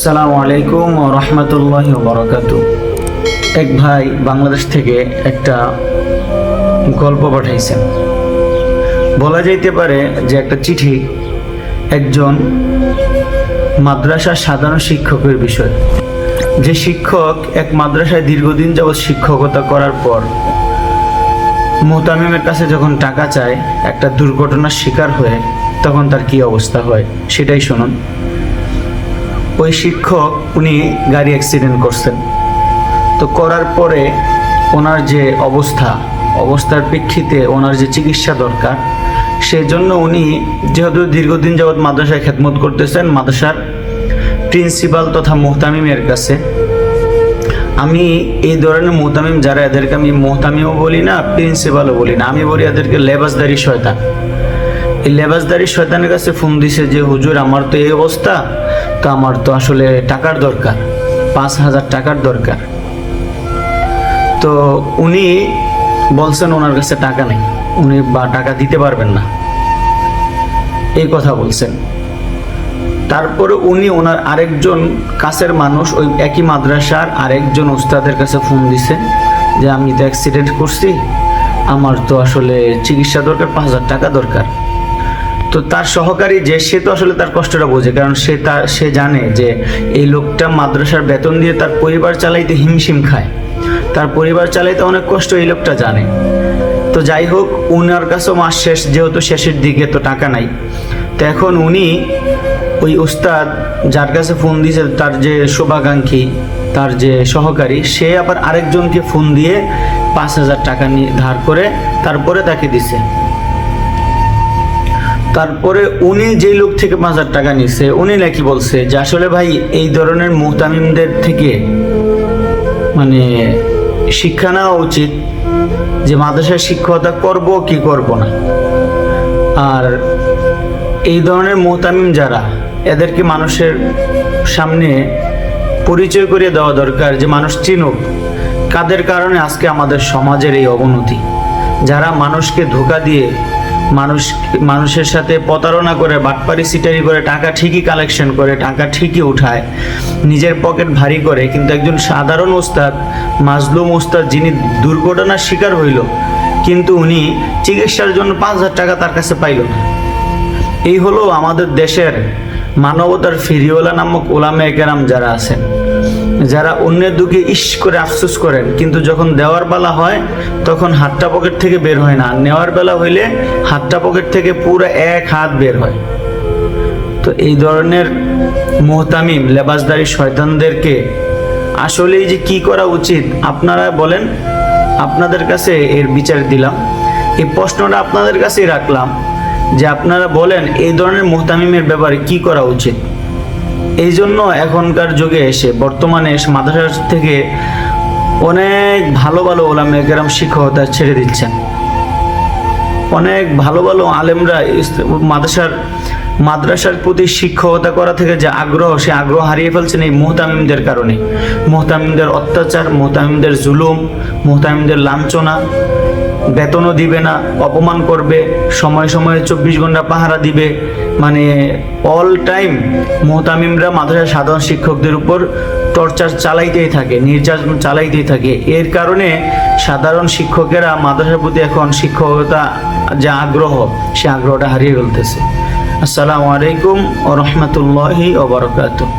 আসসালামু আলাইকুম ওয়া রাহমাতুল্লাহি ওয়া বারাকাতুহু। এক ভাই বাংলাদেশ থেকে একটা গল্প পাঠাইছেন। বলা যাইতে পারে যে একটা চিঠি একজন মাদ্রাসার সাধারণ শিক্ষকের বিষয়। যে শিক্ষক এক মাদ্রাসায় দীর্ঘদিন যাবৎ শিক্ষকতা করার পর মুহতামিমের কাছে যখন টাকা চায়, একটা দুর্ঘটনার শিকার হয়ে তখন তার কি অবস্থা হয় সেটাই শুনুন। ওই শিক্ষক উনি গাড়ি অ্যাক্সিডেন্ট করছেন। তো করার পরে ওনার যে অবস্থার প্রেক্ষিতে ওনার যে চিকিৎসা দরকার, সেজন্য উনি যেহেতু দীর্ঘদিন যাবৎ মাদ্রাসায় খেদমত করতেছেন, মাদ্রাসার প্রিন্সিপাল তথা মুহতামিমের কাছে, আমি এই ধরনের মুহতামিম যারা, এদেরকে আমি মুহতামিমও বলি না, প্রিন্সিপালও বলি না, আমি বলি এদেরকে লেবাসদারি শয়তান। এই লেবাসদারি শয়তানের কাছে ফোন দিছে যে হুজুর আমার তো এই অবস্থা, তো আমার তো আসলে টাকার দরকার, 5,000 টাকার দরকার। তো উনি বলছেন ওনার কাছে টাকা নেই, উনি টাকা দিতে পারবেন না, এই কথা বলছেন। তারপরে উনি ওনার আরেকজন কাছের মানুষ, ওই একই মাদ্রাসার আরেকজন উস্তাদের কাছে ফোন দিছে যে আমি তো অ্যাক্সিডেন্ট করছি, আমার তো আসলে চিকিৎসা দরকার, 5,000 টাকা দরকার। তো তার সহকারী যে, সে তো আসলে তার কষ্টটা বোঝে, কারণ সে জানে যে এই লোকটা মাদ্রাসার বেতন দিয়ে তার পরিবার চালাইতে হিমশিম খায়, তার পরিবার চালাইতে অনেক কষ্ট, এই লোকটা জানে। তো যাই হোক, উনার কাছেও মাস শেষ, যেহেতু শেষের দিকে, তো টাকা নাই। তো এখন উনি ওই উস্তাদ যার কাছে ফোন দিয়েছে, তার যে শুভাকাঙ্ক্ষী, তার যে সহকারী, সে আবার আরেকজনকে ফোন দিয়ে 5,000 টাকা নিয়ে ধার করে তারপরে তাকে দিছে। তারপরে উনি যেই লোক থেকে 5,000 টাকা নিছে, উনি নাকি বলছে যে আসলে ভাই এই ধরনের মুহতামিমদের থেকে মানে শিক্ষা নেওয়া উচিত যে মাদ্রাসায় শিক্ষকতা করব কি করব না। আর এই ধরনের মুহতামিম যারা, এদেরকে মানুষের সামনে পরিচয় করিয়ে দেওয়া দরকার, যে মানুষ চিনুক কাদের কারণে আজকে আমাদের সমাজের এই অবনতি। যারা মানুষকে ধোঁকা দিয়ে, মানুষের সাথে প্রতারণা করে, বাটপারি সিটারি করে টাকা ঠিকই কালেকশন করে, টাকা ঠিকই উঠায়, নিজের পকেট ভারী করে, কিন্তু একজন সাধারণ ওস্তাদ, মাজলুম ওস্তাদ, যিনি দুর্ঘটনার শিকার হইল, কিন্তু উনি চিকিৎসার জন্য 5,000 টাকা তার কাছে পাইল না। এই হলো আমাদের দেশের মানবতার ফিরিওয়ালা নামক ওলামায়ে কেরাম যারা আছেন, যারা অন্যের দুঃখে ইস করে আফসোস করেন, কিন্তু যখন দেওয়ার বেলা হয় তখন হাতটা পকেট থেকে বের হয় না, নেওয়ার বেলা হইলে হাতটা পকেট থেকে পুরো এক হাত বের হয়। তো এই ধরনের মুহতামিম লেবাসদারি শয়তানদেরকে আসলেই যে কি করা উচিত আপনারা বলেন, আপনাদের কাছে এর বিচার দিলাম। এই প্রশ্নটা আপনাদের কাছেই রাখলাম যে আপনারা বলেন এই ধরনের মুহতামিমের ব্যাপারে কি করা উচিত। এই জন্য এখনকার যুগে এসে, বর্তমানে মাদ্রাসা থেকে অনেক ভালো ভালো ওলামায়ে কেরাম শিক্ষকতা ছেড়ে দিচ্ছেন। অনেক ভালো ভালো আলেমরা মাদ্রাসার প্রতি শিক্ষকতা করা থেকে যে আগ্রহ, সে আগ্রহ হারিয়ে ফেলছেন এই মুহতামিমদের কারণে। মুহতামিমদের অত্যাচার, মুহতামিমদের জুলুম, মুহতামিমদের লাঞ্ছনা, বেতনও দিবে না, অপমান করবে, সময়ে সময়ে 24 ঘন্টা পাহারা দিবে, মানে অল টাইম মুহতামিমরা মাদ্রাসার সাধারণ শিক্ষকদের উপর টর্চার চালাইতেই থাকে, নির্যাতন চালাইতেই থাকে। এর কারণে সাধারণ শিক্ষকেরা মাদ্রাসার প্রতি এখন শিক্ষকতা যে আগ্রহ, সে আগ্রহটা হারিয়ে ফেলতেছে। আসসালামু আলাইকুম ওয়া রাহমাতুল্লাহি ওয়া বারাকাতুহু।